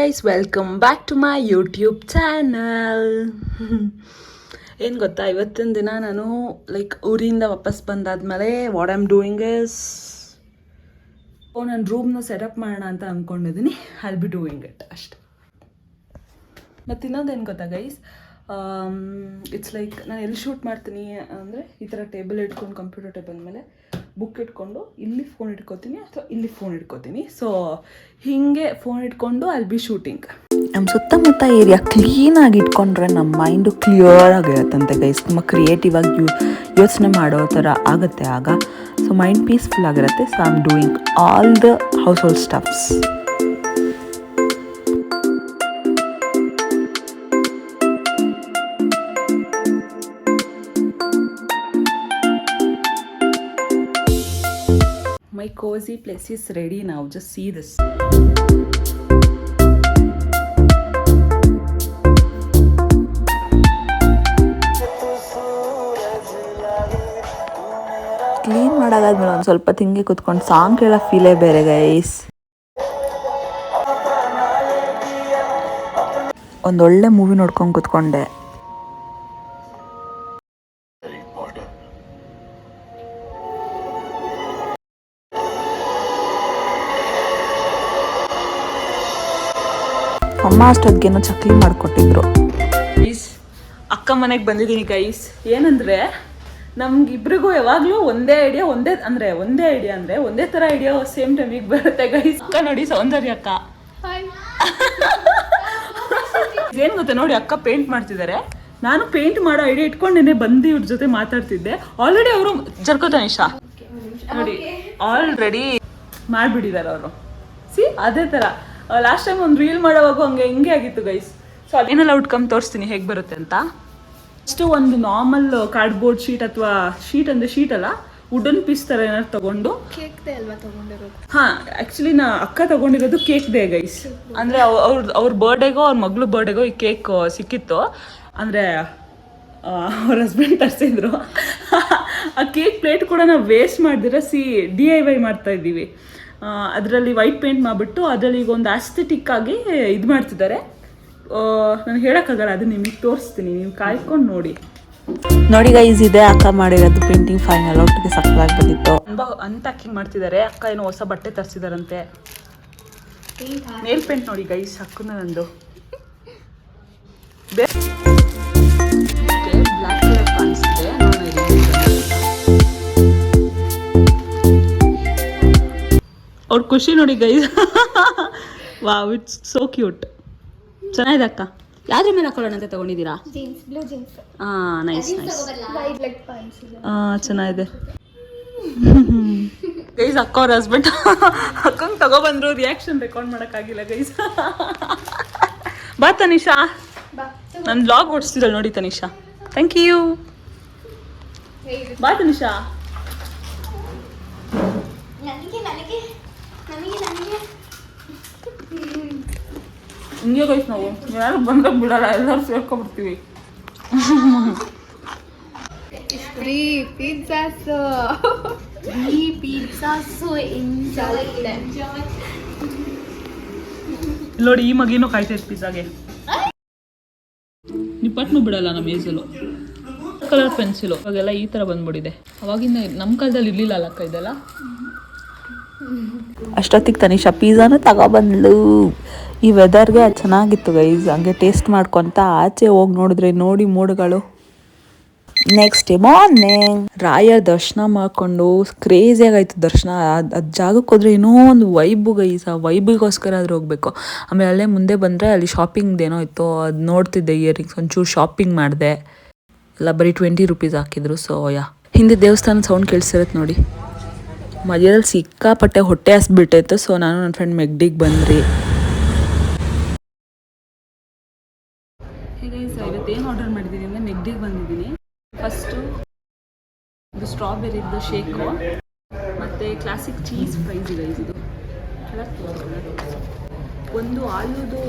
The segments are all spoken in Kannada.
Guys welcome back to my YouTube channel. ಏನು ಗೊತ್ತಾ, ಇವತ್ತಿನ ದಿನ ನಾನು ಊರಿಂದ ವಾಪಸ್ ಬಂದಾದ್ಮೇಲೆ ವಾಟ್ ಐಮ್ ಡೂಯಿಂಗ್ ಇಸ್ ನನ್ನ ರೂಮ್ನ ಸೆಟಪ್ ಮಾಡೋಣ ಅಂತ ಅಂದ್ಕೊಂಡಿದ್ದೀನಿ. ಐ ಬಿ ಡೂಯಿಂಗ್ ಇಟ್ ಅಷ್ಟೆ. ಮತ್ತು ಇನ್ನೊಂದೇನು ಗೊತ್ತಾ ಗೈಸ್, ಇಟ್ಸ್ ಲೈಕ್ ನಾನು ಎಲ್ಲಿ ಶೂಟ್ ಮಾಡ್ತೀನಿ ಅಂದರೆ ಈ ಥರ ಟೇಬಲ್ ಇಟ್ಕೊಂಡು ಕಂಪ್ಯೂಟರ್ ಟೇಬಲ್ ಮೇಲೆ ಬುಕ್ ಇಟ್ಕೊಂಡು ಇಲ್ಲಿ ಫೋನ್ ಇಟ್ಕೋತೀನಿ ಅಥವಾ ಇಲ್ಲಿ ಫೋನ್ ಇಟ್ಕೋತೀನಿ. ಸೊ ಹೀಗೆ ಫೋನ್ ಇಟ್ಕೊಂಡು ಐ ಬಿ ಶೂಟಿಂಗ್. ನಮ್ಮ ಸುತ್ತಮುತ್ತ ಏರಿಯಾ ಕ್ಲೀನಾಗಿ ಇಟ್ಕೊಂಡ್ರೆ ನಮ್ಮ ಮೈಂಡು ಕ್ಲಿಯರ್ ಆಗಿರುತ್ತಂತೆ ಗೈಸ್. ತುಂಬ ಕ್ರಿಯೇಟಿವ್ ಆಗಿ ಯೋಚನೆ ಮಾಡೋ ಥರ ಆಗುತ್ತೆ ಆಗ. ಸೊ ಮೈಂಡ್ ಪೀಸ್ಫುಲ್ ಆಗಿರುತ್ತೆ. So I am doing all the house hold stuffs. My cozy place is ready now. Just see this. Clean ಮಾಡಾದ್ಮೇಲೆ ಒಂದು ಸ್ವಲ್ಪ ತಿಂಗಿ ಕೂತ್ಕೊಂಡು ಸಾಂಗ್ ಕೇಳೋ ಫೀಲೇ ಬೇರೆ ಗೈಸ್. ಒಂದೊಳ್ಳೆ ಮೂವಿ ನೋಡ್ಕೊಂಡು ಕೂತ್ಕೊಂಡೆ. ಅಮ್ಮ ಅಷ್ಟೊತ್ತಿಗೇನೋ ಚಕ್ಲಿ ಮಾಡಿಕೊಟ್ಟಿದ್ರು. ಗೈಸ್, ಅಕ್ಕ ಮನೆಗೆ ಬಂದಿದ್ದೀನಿ ಗೈಸ್. ಏನಂದರೆ ನಮ್ಗಿಬ್ರಿಗೂ ಯಾವಾಗಲೂ ಒಂದೇ ಐಡಿಯಾ ಅಂದರೆ ಒಂದೇ ಥರ ಐಡಿಯಾ ಸೇಮ್ ಟೈಮಿಗೆ ಬರುತ್ತೆ ಗೈಸ್. ಅಕ್ಕ ನೋಡಿ, ಸೌಂದರ್ಯ ಅಕ್ಕ. ಏನು ಗೊತ್ತಾ, ನೋಡಿ ಅಕ್ಕ ಪೇಂಟ್ ಮಾಡ್ತಿದ್ದಾರೆ. ನಾನು ಪೇಂಟ್ ಮಾಡೋ ಐಡಿಯಾ ಇಟ್ಕೊಂಡೇನೆ ಬಂದು ಇವ್ರ ಜೊತೆ ಮಾತಾಡ್ತಿದ್ದೆ. ಆಲ್ರೆಡಿ ಅವರು ಜರ್ಕೋತಾನಿಶಾ ನೋಡಿ ಆಲ್ರೆಡಿ ಮಾಡಿಬಿಟ್ಟಿದ್ದಾರೆ ಅವರು. ಸಿ ಅದೇ ಥರ ಲಾಸ್ಟ್ ಟೈಮ್ ಒಂದು ರೀಲ್ ಮಾಡೋವಾಗ ಹಿಂಗೆ ಆಗಿತ್ತು ಗೈಸ್. ಸೊ ಅದೇನೆಲ್ಲ ಔಟ್ಕಮ್ ತೋರಿಸ್ತೀನಿ ಹೇಗೆ ಬರುತ್ತೆ ಅಂತ. ಅಷ್ಟು ಒಂದು ನಾರ್ಮಲ್ ಕಾರ್ಡ್ಬೋರ್ಡ್ ಶೀಟ್ ಅಥವಾ ಶೀಟ್ ಅಲ್ಲ, ವುಡನ್ ಪೀಸ್ ಥರ ಏನಾದ್ರು ತೊಗೊಂಡು ಹಾಂ, ಆ್ಯಕ್ಚುಲಿ ಅಕ್ಕ ತೊಗೊಂಡಿರೋದು ಕೇಕ್ ಡೇ ಗೈಸ್. ಅಂದರೆ ಅವ್ರ ಬರ್ಡೇಗೋ ಅವ್ರ ಮಗಳು ಬರ್ಡೇಗೋ ಈ ಕೇಕ್ ಸಿಕ್ಕಿತ್ತು. ಅಂದರೆ ಅವ್ರ ಹಸ್ಬೆಂಡ್ ತರಿಸಿದ್ರು. ಆ ಕೇಕ್ ಪ್ಲೇಟ್ ಕೂಡ ನಾವು ವೇಸ್ಟ್ ಮಾಡಿದ್ರೆ DIY ಮಾಡ್ತಾ ಇದ್ದೀವಿ. ಅದರಲ್ಲಿ ವೈಟ್ ಪೇಂಟ್ ಮಾಡಿಬಿಟ್ಟು ಅದರಲ್ಲಿ ಈಗ ಒಂದು ಆಸ್ಥೆಟಿಕ್ ಆಗಿ ಇದು ಮಾಡ್ತಿದ್ದಾರೆ. ನಾನು ಹೇಳೋಕ್ಕಾಗಲ್ಲ, ಅದು ನಿಮಗೆ ತೋರಿಸ್ತೀನಿ, ನೀವು ಕಾಯ್ಕೊಂಡು ನೋಡಿ. ನೋಡಿ ಗೈಸ್, ಇದೆ ಅಕ್ಕ ಮಾಡಿರೋದು ಪೇಂಟಿಂಗ್. ಫೈನಲ್ ಔಟ್ಗೆ ಸಕ್ಕತ್ತಾಗಿ ಬಂದಿತ್ತು. ತುಂಬ ಅನ್ಪ್ಯಾಕಿಂಗ್ ಮಾಡ್ತಿದ್ದಾರೆ. ಅಕ್ಕ ಏನೋ ಹೊಸ ಬಟ್ಟೆ ತರಿಸಿದಾರಂತೆ. ನೇಲ್ ಪೇಂಟ್ ನೋಡಿ ಗೈಸ್, ಅಕ್ಕನ ನಂದು ಬ್ಲ್ಯಾಕ್ ಕಲರ್ ಕಾಣಿಸ್ತಿದೆ. ಅವ್ರ ಖುಷಿ ನೋಡಿ guys. Wow, it's so cute. ಚೆನ್ನಾಗಿದೆ ಅಕ್ಕ. ಯಾವ್ದ್ರ ಮೇಲೆ ಹಾಕೊಳ್ಳೋಣ ಅಂತ ತಗೊಂಡಿದ್ದೀರಾ? ಹಾಂ, ನೈಸ್. ಚೆನ್ನಾಗಿದೆ ಗೈಸ್. ಅಕ್ಕ ಅವ್ರ ಹಸ್ಬೆಂಡ್ ಅಕ್ಕಂಗೆ ತಗೊಬಂದ್ರು. ರಿಯಾಕ್ಷನ್ ರೆಕಾರ್ಡ್ ಮಾಡೋಕ್ಕಾಗಿಲ್ಲ ಗೈಸ್. ಬಾ ತನಿಷಾ, ನನ್ನ ಬ್ಲಾಗ್ ಓಡಿಸ್ತಿರಲ್ಲ ನೋಡಿ ತನಿಷಾ. Thank you. ಬಾ ತನಿಷಾ. ಹಿಂಗೆ ಗೈಸ್, ನಾವು ಯಾರು ಬಂದಾಗ ಬಿಡಲ್ಲ, ಎಲ್ಲರೂ ಸೇರ್ಕೊಂಡ್ಬಿಡ್ತೀವಿ. ನೋಡಿ, ಈ ಮಗಿನೂ ಕಾಯ್ತೈತೆ ಪಿಜ್ಜಾಗೆ. ನಿಪ್ಪಟ್ನು ಬಿಡಲ್ಲ ನಮ್ಮ ಏಜಲ್ಲೂ. ಕಲರ್ ಪೆನ್ಸಿಲು ಅವಾಗೆಲ್ಲ ಈ ಥರ ಬಂದ್ಬಿಟ್ಟಿದೆ. ಅವಾಗಿಂದ ನಮ್ಮ ಕಾಲದಲ್ಲಿ ಇರಲಿಲ್ಲ ಅಲ್ಲಕ್ಕ ಇದೆಲ್ಲ. ಅಷ್ಟೊತ್ತಿಗೆ ತನಿಷಾ ಪಿಜ್ಜಾನು ತಗೊಬಂದ್ಲು. ಈ ವೆದರ್ಗೆ ಚೆನ್ನಾಗಿತ್ತು ಗೈಸ್. ಹಂಗೆ ಟೇಸ್ಟ್ ಮಾಡ್ಕೊತ ಆಚೆ ಹೋಗಿ ನೋಡಿ ಮೋಡಗಳು. ನೆಕ್ಸ್ಟ್ ಡೇ ಮಾರ್ನಿಂಗ್ ರಾಯರ್ ದರ್ಶನ ಮಾಡಿಕೊಂಡು ಕ್ರೇಜಿಯಾಗಾಯ್ತು ದರ್ಶನ. ಅದು ಜಾಗಕ್ಕೆ ಹೋದ್ರೆ ಏನೋ ಒಂದು ವೈಬು ಗೈಸ್. ಆ ವೈಬಿಗೋಸ್ಕರ ಆದರೂ ಹೋಗಬೇಕು. ಆಮೇಲೆ ಅಲ್ಲೇ ಮುಂದೆ ಬಂದರೆ ಅಲ್ಲಿ ಶಾಪಿಂಗ್ದೇನೋ ಇತ್ತು, ಅದು ನೋಡ್ತಿದ್ದೆ. ಇಯರಿಂಗ್ಸ್ ಒಂಚೂರು ಶಾಪಿಂಗ್ ಮಾಡಿದೆ. ಎಲ್ಲ ಬರೀ 20 ರೂಪೀಸ್ ಹಾಕಿದ್ರು. ಸೊ ಹಿಂದೆ ದೇವಸ್ಥಾನದ ಸೌಂಡ್ ಕೇಳಿಸಿರತ್ತೆ ನೋಡಿ. ಮಧ್ಯದಲ್ಲಿ ಸಿಕ್ಕಾಪಟ್ಟೆ ಹೊಟ್ಟೆ ಹಸ್ಬಿಟ್ಟಿತ್ತು. ಸೊ ನಾನು ನನ್ನ ಫ್ರೆಂಡ್ ಮೆಗ್ಡಿಗೆ ಬಂದ್ರಿ. ಇವತ್ತೇನು ಆರ್ಡರ್ ಮಾಡಿದ್ದೀನಿ ಅಂದರೆ ಮೆಗ್ಡಿಗೆ ಬಂದಿದ್ದೀನಿ. ಫಸ್ಟು ಇದು ಸ್ಟ್ರಾಬೆರಿದು ಶೇಕು ಮತ್ತು ಕ್ಲಾಸಿಕ್ ಚೀಸ್ ಫ್ರೈಸ್ ಇದೆ. ಇದು ಒಂದು ಆಲೂದು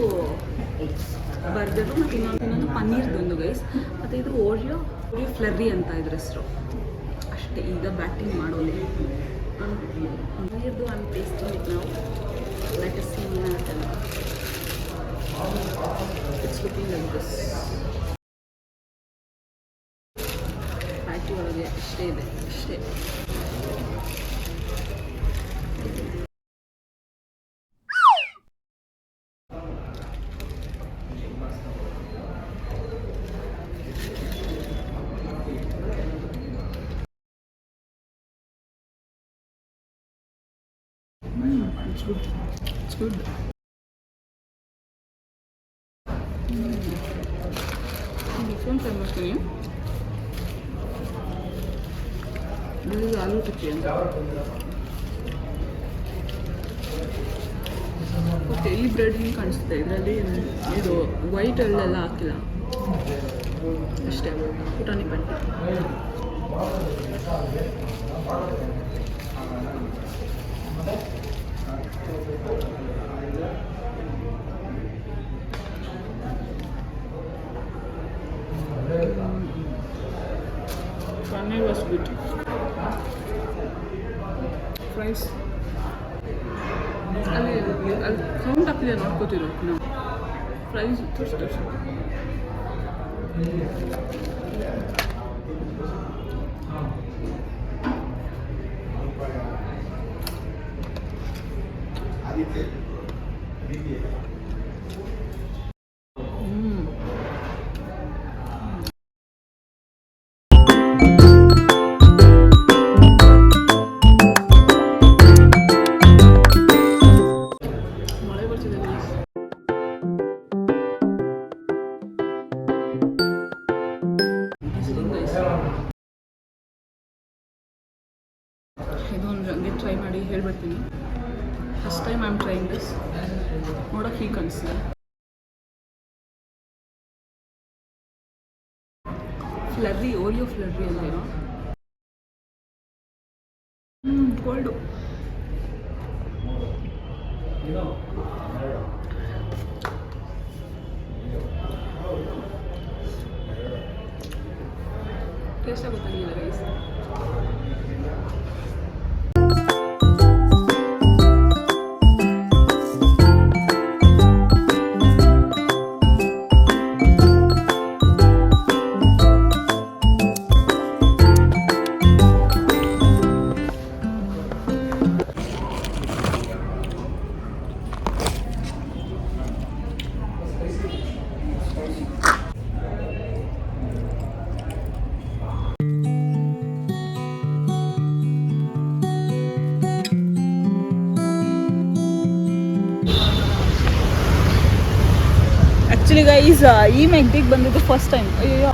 ಬರ್ಗರು ಮತ್ತು ಇನ್ನೊಂದು ಪನ್ನೀರ್ದೊಂದು ಗೈಸ್. ಮತ್ತು ಇದು ಓರಿಯೋ ಫ್ಲರ್ರಿ ಅಂತ ಇದ್ರ ಹೆಸರು. ಅಷ್ಟೇ. ಈಗ ಬ್ಯಾಟಿಂಗ್ ಮಾಡೋದು ಪನ್ನೀರ್ದು. I'm tasting it now. Let us see. Looking like this. Patty ಒಳಗೆ ಅಷ್ಟೇ ಇದೆ, ಅಷ್ಟೇ. It's good. It's good. This one famous to me. This is aloo tikki. Okay, ಈ ಬ್ರೆಡ್ ಹಿಂಗೆ ಕಾಣಿಸುತ್ತೆ. ಇದರಲ್ಲಿ ಇದು ವೈಟ್ ಅಲ್ಲೆಲ್ಲ ಹಾಕಿಲ್ಲ, ಅಷ್ಟೇ ಪುಟಾಣಿ ಪಟ್ಟಿ. Paneer was good. Fries. ಅಲ್ಲಿ ಸೌಂಡ್ ಹಾಕಿದೆ ನೋಡ್ಕೋತಿರೋ ನಾವು. ಫ್ರೈಸ್ ತೋರಿಸ್ತು. ಮಳೆ ಬರ್ತಿದೆ guys. ಇದೊಂದು ಹಂಗೆ ಟ್ರೈ ಮಾಡಿ ಹೇಳ್ಬಿಡ್ತೀನಿ. First time I am trying this. ನೋಡೋಕೆ ಹೀಗೆ ಕಾಣಿಸ್ತಿದೆ. ಫ್ಲರ್ರಿ, ಓರಿಯೋ ಫ್ಲರ್ರಿ ಅಲ್ಲೇನೋ. ಕೋಲ್ಡು. ಟೇಸ್ಟ್ ಗೊತ್ತಾಗಿಲ್ಲ ಗೈಸ್. ಆ್ಯಕ್ಚುಲಿ ಗೈಸ್, ಈ ಮೆಗ್ಡಿಗೆ ಬಂದಿದ್ದು ಫಸ್ಟ್ ಟೈಮ್. ಅಯ್ಯೋ,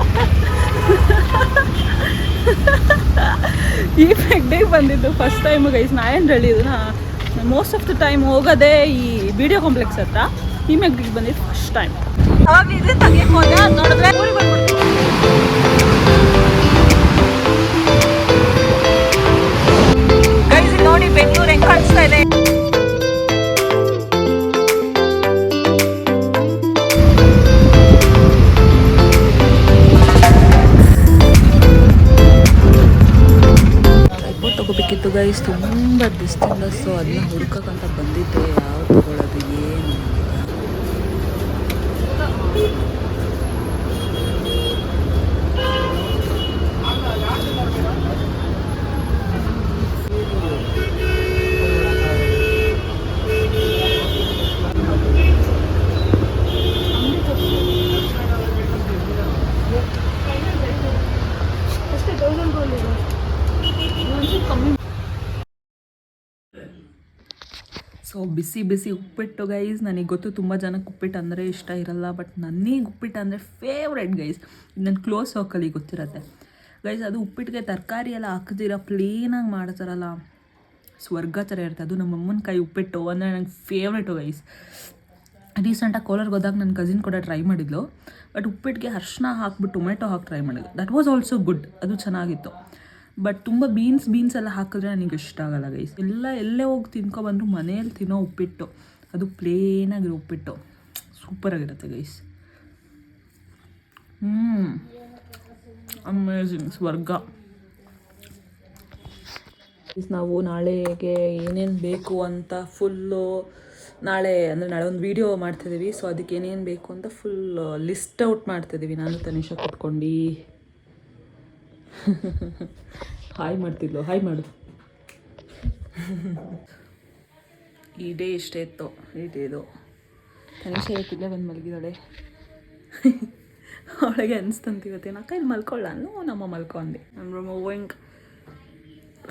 ಈ ಮೆಗ್ಡಿಗೆ ಬಂದಿದ್ದು ಫಸ್ಟ್ ಟೈಮ್ ಗೈಸ್. ನಾಯಂಡ್ರಳ್ಳಿ ಇದನ್ನ ಮೋಸ್ಟ್ ಆಫ್ ದ ಟೈಮ್ ಹೋಗೋದೇ ಈ ವಿಡಿಯೋ ಕಾಂಪ್ಲೆಕ್ಸ್ ಹತ್ರ. ಈ ಮೆಗ್ಡಿಗೆ ಬಂದಿದ್ದು ಫಸ್ಟ್ ಟೈಮ್. ಅವಾಗ ಇದು ತೆಗಿಯಕ್ಕೆ ಹೋದೆ, ಅದು ನೋಡಿದ್ರೆ ಊರಿಗೆ ಬಂದ್ಬಿಡ್ತು. ಗೈಸ್ ನೋಡಿ ಬೆಂಗಳೂರು ಹೆಂಗೆ ಕಾಣಿಸ್ತಾ ಇದೆ. ತಗೋಬೇಕಿತ್ತು ಗೈಸ್, ತುಂಬ ದಿವಸದಿಂದ. ಸೊ ಅದನ್ನ ಹುಡ್ಕಕ್ಕಂತ ಬಂದಿದ್ದೆ, ಯಾವ್ದು ತಗೊಳ್ಳೋದು ಏನು ಸೊ ಬಿಸಿ ಬಿಸಿ ಉಪ್ಪಿಟ್ಟು ಗೈಸ್. ನನಗೆ ಗೊತ್ತು ತುಂಬ ಜನಕ್ಕೆ ಉಪ್ಪಿಟ್ಟು ಅಂದರೆ ಇಷ್ಟ ಇರಲ್ಲ, ಬಟ್ ನನಗೆ ಉಪ್ಪಿಟ್ಟು ಅಂದರೆ ಫೇವ್ರೆಟ್ ಗೈಸ್. ನನ್ನ ಕ್ಲೋಸ್ ಸರ್ಕಲಿಗೆ ಗೊತ್ತಿರತ್ತೆ ಗೈಸ್. ಅದು ಉಪ್ಪಿಟ್ಟಿಗೆ ತರಕಾರಿ ಎಲ್ಲ ಹಾಕಿದಿರ ಪ್ಲೇನಾಗಿ ಮಾಡ್ತಾರಲ್ಲ, ಸ್ವರ್ಗ ಥರ ಇರುತ್ತೆ. ಅದು ನಮ್ಮ ಅಮ್ಮನ ಕೈ ಉಪ್ಪಿಟ್ಟು ಅಂದರೆ ನನಗೆ ಫೇವ್ರೆಟು ಗೈಸ್. ರೀಸೆಂಟಾಗಿ ಕೋಲಾರ್ಗೆ ಹೋದಾಗ ನನ್ನ ಕಸಿನ್ ಕೂಡ ಟ್ರೈ ಮಾಡಿದ್ಲು, ಬಟ್ ಉಪ್ಪಿಟ್ಟಿಗೆ ಅರ್ಶಿನ ಹಾಕ್ಬಿಟ್ಟು ಟೊಮೆಟೊ ಹಾಕಿ ಟ್ರೈ ಮಾಡಿದ್ಲು. ದಟ್ ವಾಸ್ ಆಲ್ಸೋ ಗುಡ್, ಅದು ಚೆನ್ನಾಗಿತ್ತು. ಬಟ್ ತುಂಬ ಬೀನ್ಸ್ ಎಲ್ಲ ಹಾಕಿದ್ರೆ ನನಗೆ ಇಷ್ಟ ಆಗಲ್ಲ ಗೈಸ್. ಎಲ್ಲೇ ಹೋಗಿ ತಿನ್ಕೊಬಂದ್ರು ಮನೇಲಿ ತಿನ್ನೋ ಉಪ್ಪಿಟ್ಟು, ಅದು ಪ್ಲೇನಾಗಿರೋ ಉಪ್ಪಿಟ್ಟು ಸೂಪರಾಗಿರುತ್ತೆ ಗೈಸ್. ಅಮೇಝಿಂಗ್, ಸ್ವರ್ಗ. ನಾವು ನಾಳೆಗೆ ಏನೇನು ಬೇಕು ಅಂತ ಫುಲ್ಲು ನಾಳೆ ಒಂದು ವೀಡಿಯೋ ಮಾಡ್ತಿದ್ದೀವಿ. ಸೊ ಅದಕ್ಕೆ ಏನೇನು ಬೇಕು ಅಂತ ಫುಲ್ ಲಿಸ್ಟ್ ಔಟ್ ಮಾಡ್ತಿದ್ದೀವಿ ನಾನು ತನಿಷಾ ಕುತ್ಕೊಂಡು. ಹಾಯ್ ಮಾಡ್ತಿದ್ಲು, ಹಾಯ್ ಮಾಡು. ಈ ಡೇ ಇಷ್ಟೇ ಇತ್ತು, ಈ ಡೇದು. ತನಿಷಾ ಇವತ್ತಿಲ್ಲೇ ಬಂದು ಮಲಗಿದಾಳೆ. ಅವಳಿಗೆ ಅನಿಸ್ತಂತ ಇವತ್ತೇನು ಅಕ್ಕ ಇಲ್ಲಿ ಮಲ್ಕೊಳ್ಳ ನಮ್ಮ ಮಲ್ಕೊಂಡೆ. I'm removing,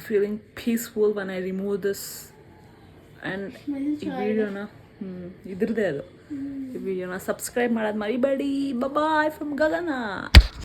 feeling peaceful when I remove this. And ಈ ವಿಡಿಯೋನ ಇದ್ರದ್ದೇ ಅದು. ಈ ವಿಡಿಯೋನ ಸಬ್ಸ್ಕ್ರೈಬ್ ಮಾಡೋದು ಮರಿಬೇಡಿ. ಬಾಯ್ ಫ್ರಮ್ ಗಗನ.